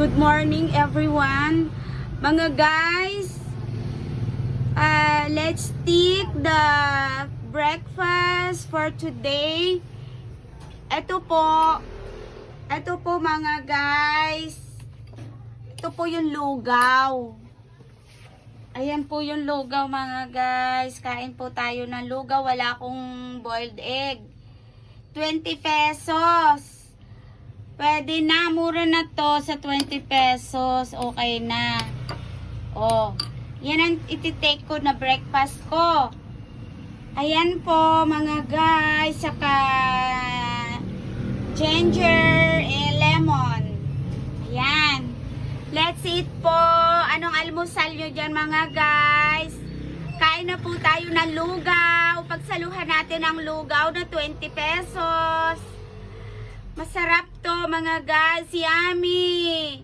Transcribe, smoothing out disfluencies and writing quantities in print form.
Good morning everyone. Mga guys, let's take the breakfast for today. Ito po mga guys. Ito po yung lugaw. Ayan po yung lugaw mga guys. Kain po tayo ng lugaw. Wala akong boiled egg. 20 pesos. Pwede na, mura na to sa 20 pesos. Okay na. Oh, yan ang iti-take ko na breakfast ko. Ayan po mga guys, saka ginger and lemon. Ayan. Let's eat po. Anong almusal nyo dyan mga guys? Kain na po tayo ng lugaw. Pagsaluhan natin ang lugaw na 20 pesos. Masarap to mga guys, yummy!